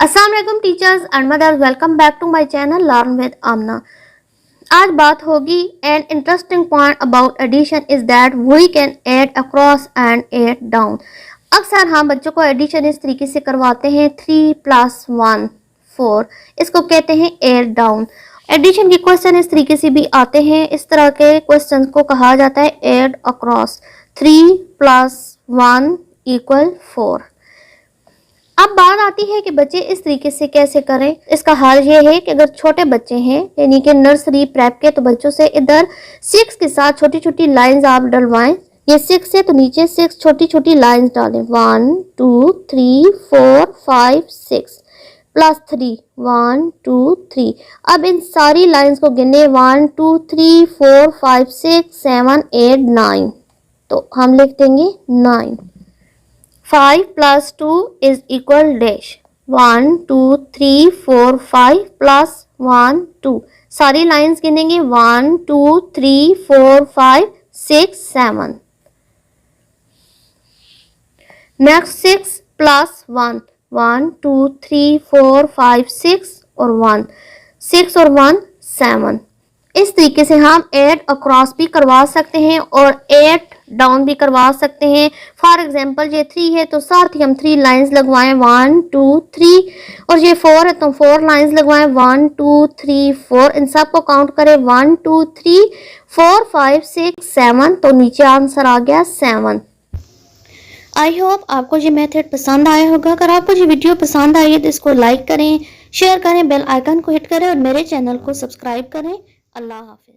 अस्सलाम वालेकुम teachers and mothers, welcome back to my channel learn with Amna. आज बात होगी an interesting point about addition is that we can add across and add down. अक्सर हम बच्चों को एडिशन इस तरीके से करवाते हैं 3 + 1 4, इसको कहते हैं ऐड डाउन। एडिशन के क्वेश्चन इस तरीके से भी आते हैं, इस तरह के क्वेश्चन को कहा जाता है ऐड अक्रॉस। 3 + 1 = 4। अब बात आती है कि बच्चे इस तरीके से कैसे करें। इसका हल ये है कि अगर छोटे बच्चे हैं यानी कि नर्सरी प्रेप के, तो बच्चों से इधर 6 के साथ छोटी छोटी लाइंस आप डलवाएं। ये 6 है तो नीचे 6 छोटी छोटी लाइंस डालें। 1 2 3 4 5 6 +3 1 2 3। अब इन सारी लाइंस को गिने 1 2 3 4 5 6 7 8 9, तो हम लिख देंगे 9। 5 + 2 = डैश। 1 2 3 4 5 + 1 2। सारी लाइंस गिनेंगे 1 2 3 4 5 6 7। नेक्स्ट 6 + 1 1 2 3 4 5 6 और 1, 6 और 1 7। इस तरीके से हम ऐड अक्रॉस भी करवा सकते हैं और ऐड डाउन भी करवा सकते हैं। फॉर एग्जांपल ये 3 है तो साथ ही हम 3 लाइंस लगवाएं 1 2 3, और ये 4 है तो 4 लाइंस लगवाएं 1 2 3 4। इन सब को काउंट करें 1 2 3 4 5 6 7, तो नीचे आंसर आ गया 7। आई होप आपको ये मेथड पसंद आया होगा। अगर आपको ये वीडियो पसंद आई है तो इसको लाइक करें, शेयर करें, बेल आइकन को हिट करें और मेरे चैनल को सब्सक्राइब करें। अल्लाह हाफिज।